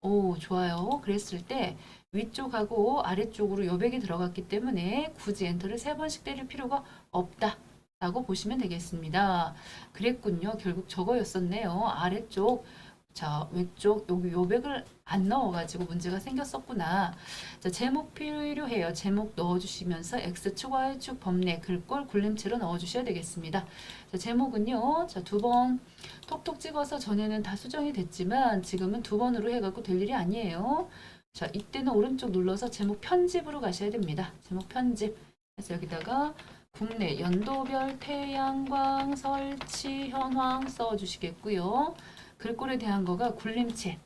Speaker 1: 오, 좋아요. 그랬을 때 위쪽하고 아래쪽으로 여백이 들어갔기 때문에 굳이 엔터를 3번씩 때릴 필요가 없다 라고 보시면 되겠습니다. 그랬군요. 결국 저거였었네요. 아래쪽 자, 왼쪽 여기 요백을 안 넣어가지고 문제가 생겼었구나. 자, 제목 필요해요. 제목 넣어주시면서 X축, Y축, 범례, 글꼴, 굴림체로 넣어주셔야 되겠습니다. 자, 제목은요. 자, 2번 톡톡 찍어서 전에는 다 수정이 됐지만 지금은 2번으로 해갖고 될 일이 아니에요. 자, 이때는 오른쪽 눌러서 제목 편집으로 가셔야 됩니다. 제목 편집. 그래서 여기다가 국내 연도별 태양광 설치 현황 써주시겠고요. 글꼴에 대한 거가 굴림체,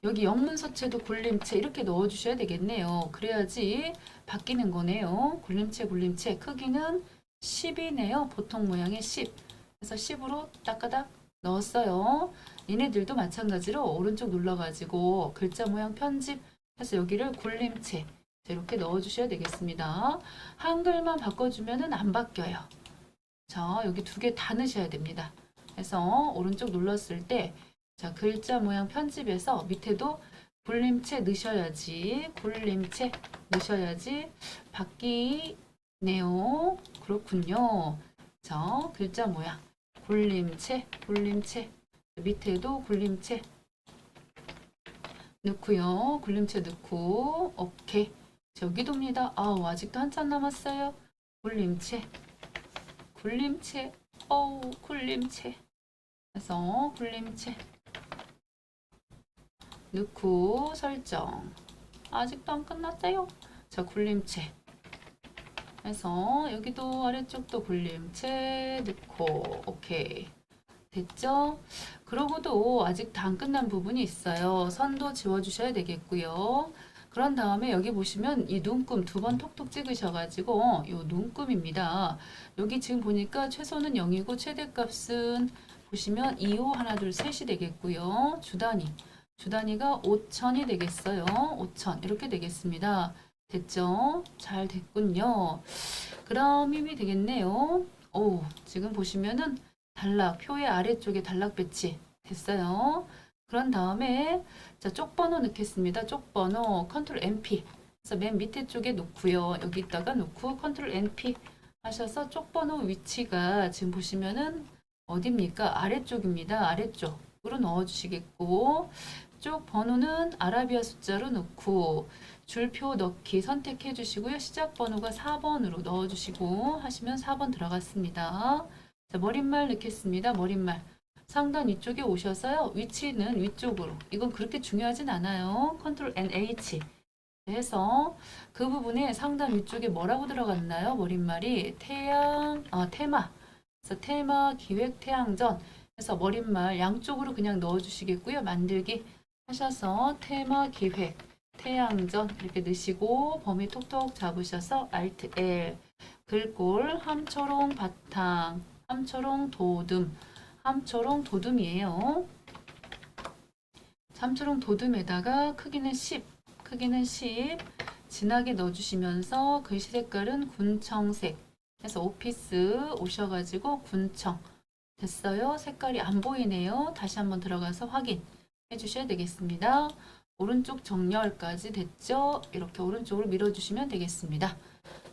Speaker 1: 여기 영문서체도 굴림체 이렇게 넣어주셔야 되겠네요. 그래야지 바뀌는 거네요. 굴림체, 크기는 10이네요. 보통 모양의 10. 그래서 10으로 따까닥 넣었어요. 얘네들도 마찬가지로 오른쪽 눌러가지고 글자 모양 편집해서 여기를 굴림체 이렇게 넣어주셔야 되겠습니다. 한글만 바꿔주면은 안 바뀌어요. 자, 여기 2개 다 넣으셔야 됩니다. 해서 오른쪽 눌렀을 때 자, 글자 모양 편집해서 밑에도 굴림체 넣으셔야지 바뀌네요. 그렇군요. 자, 글자 모양 굴림체 밑에도 굴림체 넣고요. 굴림체 넣고 오케이. 여기도입니다. 아우, 아직도 한참 남았어요. 굴림체 굴림체 그래서 굴림체 넣고 설정 아직도 안 끝났어요. 자, 굴림체 해서 여기도 아래쪽도 굴림체 넣고 오케이 됐죠? 그러고도 아직 다 안 끝난 부분이 있어요. 선도 지워주셔야 되겠고요. 그런 다음에 여기 보시면 이 눈금 2번 톡톡 찍으셔가지고 이 눈금입니다. 여기 지금 보니까 최소는 0이고 최대값은 보시면 2호 하나 둘 셋이 되겠고요. 주단위가 5,000이 되겠어요. 5,000 이렇게 되겠습니다. 됐죠? 잘 됐군요. 그럼 힘이 되겠네요. 오, 지금 보시면은 표의 아래쪽에 단락 배치 됐어요. 그런 다음에 자, 쪽번호 넣겠습니다. 쪽번호 컨트롤 NP. 그래서 맨 밑에 쪽에 놓고요. 여기다가 놓고 컨트롤 NP 하셔서 쪽번호 위치가 지금 보시면은 어디입니까? 아래쪽입니다. 아래쪽으로 넣어주시겠고 쪽 번호는 아라비아 숫자로 넣고 줄표 넣기 선택해 주시고요. 시작 번호가 4번으로 넣어주시고 하시면 4번 들어갔습니다. 자, 머릿말 넣겠습니다. 머릿말. 상단 위쪽에 오셔서요. 위치는 위쪽으로. 이건 그렇게 중요하진 않아요. 컨트롤 NH 해서 그 부분에 상단 위쪽에 뭐라고 들어갔나요? 머릿말이 테마. 그래서 테마 기획 태양전 해서 머릿말 양쪽으로 그냥 넣어주시겠고요. 만들기 하셔서 테마 기획, 태양전 이렇게 넣으시고 범위 톡톡 잡으셔서 Alt L 글꼴 함초롱 바탕, 함초롱 도둠, 함초롱 도둠이에요. 함초롱 도둠에다가 크기는 10, 크기는 10 진하게 넣어주시면서 글씨 색깔은 군청색 해서 오피스 오셔가지고 군청 됐어요. 색깔이 안 보이네요. 다시 한번 들어가서 확인해 주셔야 되겠습니다. 오른쪽 정렬까지 됐죠? 이렇게 오른쪽으로 밀어주시면 되겠습니다.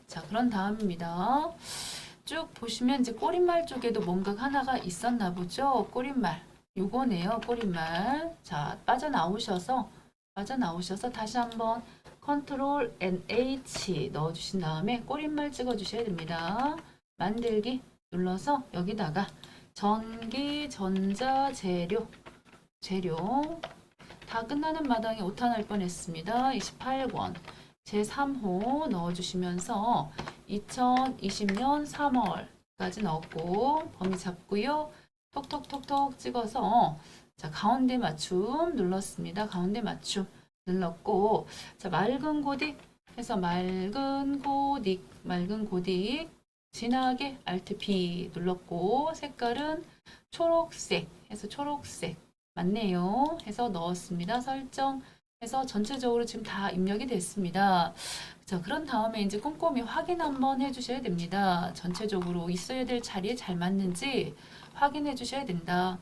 Speaker 1: 자, 그런 다음입니다. 쭉 보시면 이제 꼬릿말 쪽에도 뭔가 하나가 있었나 보죠? 꼬릿말. 요거네요. 꼬릿말. 자, 빠져나오셔서 다시 한번 컨트롤 NH 넣어주신 다음에 꼬릿말 찍어주셔야 됩니다. 만들기 눌러서 여기다가 전기, 전자, 재료 다 끝나는 마당에 오타 날 뻔했습니다. 28권 제3호 넣어주시면서 2020년 3월까지 넣었고 범위 잡고요. 톡톡톡톡 찍어서 자, 가운데 맞춤 눌렀습니다. 가운데 맞춤 눌렀고 자, 맑은 고딕 해서 맑은 고딕 진하게 Alt B 눌렀고 색깔은 초록색 해서 초록색 맞네요 해서 넣었습니다. 설정해서 전체적으로 지금 다 입력이 됐습니다. 자, 그런 다음에 이제 꼼꼼히 확인 한번 해주셔야 됩니다. 전체적으로 있어야 될 자리에 잘 맞는지 확인해 주셔야 된다.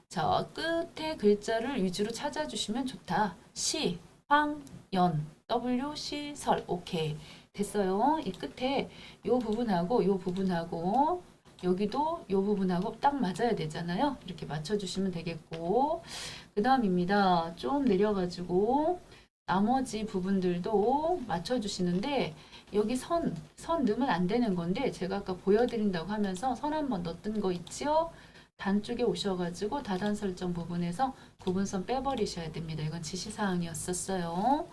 Speaker 1: 자, 끝에 글자를 위주로 찾아주시면 좋다. 시, 황, 연, W, 시, 설. 오케이. 됐어요. 이 끝에 요 부분하고 여기도 요 부분하고 딱 맞아야 되잖아요. 이렇게 맞춰주시면 되겠고 그 다음입니다. 좀 내려가지고 나머지 부분들도 맞춰주시는데 여기 선 넣으면 안 되는 건데 제가 아까 보여드린다고 하면서 선 한번 넣었던 거 있죠? 단쪽에 오셔가지고 다단 설정 부분에서 구분선 빼버리셔야 됩니다. 이건 지시사항이었었어요.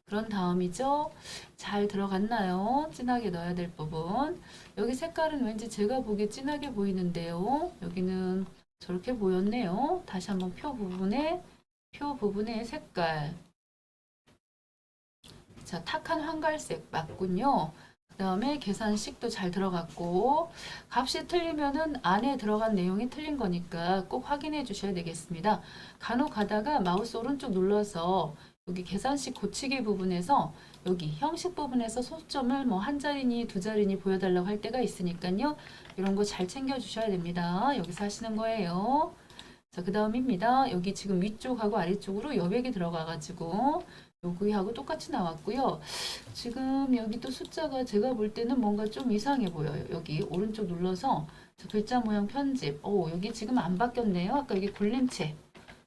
Speaker 1: 그런 다음이죠. 잘 들어갔나요? 진하게 넣어야 될 부분. 여기 색깔은 왠지 제가 보기에 진하게 보이는데요. 여기는 저렇게 보였네요. 다시 한번 표 부분의 색깔. 자, 탁한 황갈색 맞군요. 그 다음에 계산식도 잘 들어갔고 값이 틀리면은 안에 들어간 내용이 틀린 거니까 꼭 확인해 주셔야 되겠습니다. 간혹 가다가 마우스 오른쪽 눌러서 여기 계산식 고치기 부분에서 여기 형식 부분에서 소점을 뭐 한 자리니 두 자리니 보여달라고 할 때가 있으니까요. 이런 거 잘 챙겨 주셔야 됩니다. 여기서 하시는 거예요. 자, 그 다음입니다. 여기 지금 위쪽하고 아래쪽으로 여백이 들어가가지고 여기하고 똑같이 나왔고요. 지금 여기 또 숫자가 제가 볼 때는 뭔가 좀 이상해 보여요. 여기 오른쪽 눌러서 글자 모양 편집. 오, 여기 지금 안 바뀌었네요. 아까 여기 굴림체.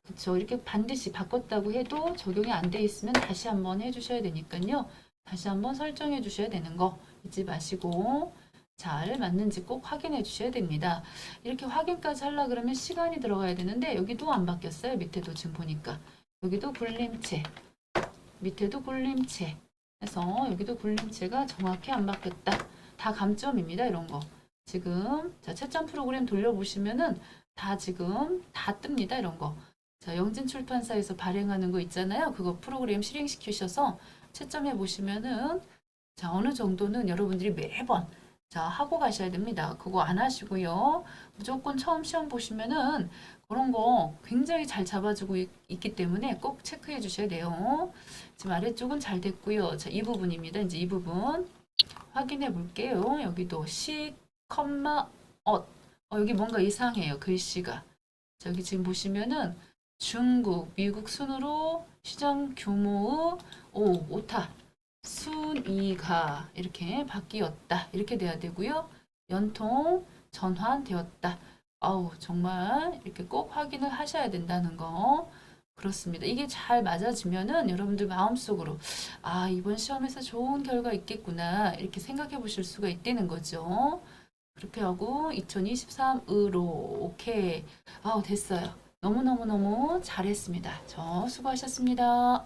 Speaker 1: 그쵸. 이렇게 반드시 바꿨다고 해도 적용이 안 돼 있으면 다시 한번 해주셔야 되니까요. 다시 한번 설정해 주셔야 되는 거 잊지 마시고 잘 맞는지 꼭 확인해 주셔야 됩니다. 이렇게 확인까지 하려 그러면 시간이 들어가야 되는데 여기도 안 바뀌었어요. 밑에도 지금 보니까 여기도 굴림체 밑에도 굴림체 해서 여기도 굴림체가 정확히 안 바뀌었다. 다 감점입니다. 이런 거 지금 자, 채점 프로그램 돌려보시면은 다 지금 다 뜹니다. 이런 거 자, 영진출판사에서 발행하는 거 있잖아요. 그거 프로그램 실행시키셔서 채점해 보시면은 자, 어느 정도는 여러분들이 매번 자, 하고 가셔야 됩니다. 그거 안 하시고요. 무조건 처음 시험 보시면은 그런 거 굉장히 잘 잡아주고 있기 때문에 꼭 체크해 주셔야 돼요. 지금 아래쪽은 잘 됐고요. 자, 이 부분입니다. 이제 이 부분 확인해 볼게요. 여기도 시, 컴마, 여기 뭔가 이상해요. 글씨가. 자, 여기 지금 보시면은 중국, 미국 순으로 시장 규모의 오타, 순위가 이렇게 바뀌었다. 이렇게 돼야 되고요. 연통 전환되었다. 아우, 정말 이렇게 꼭 확인을 하셔야 된다는 거. 그렇습니다. 이게 잘 맞아지면은 여러분들 마음속으로 아, 이번 시험에서 좋은 결과 있겠구나. 이렇게 생각해 보실 수가 있다는 거죠. 그렇게 하고 2023으로 오케이. 아우, 됐어요. 너무너무너무 잘했습니다. 수고하셨습니다.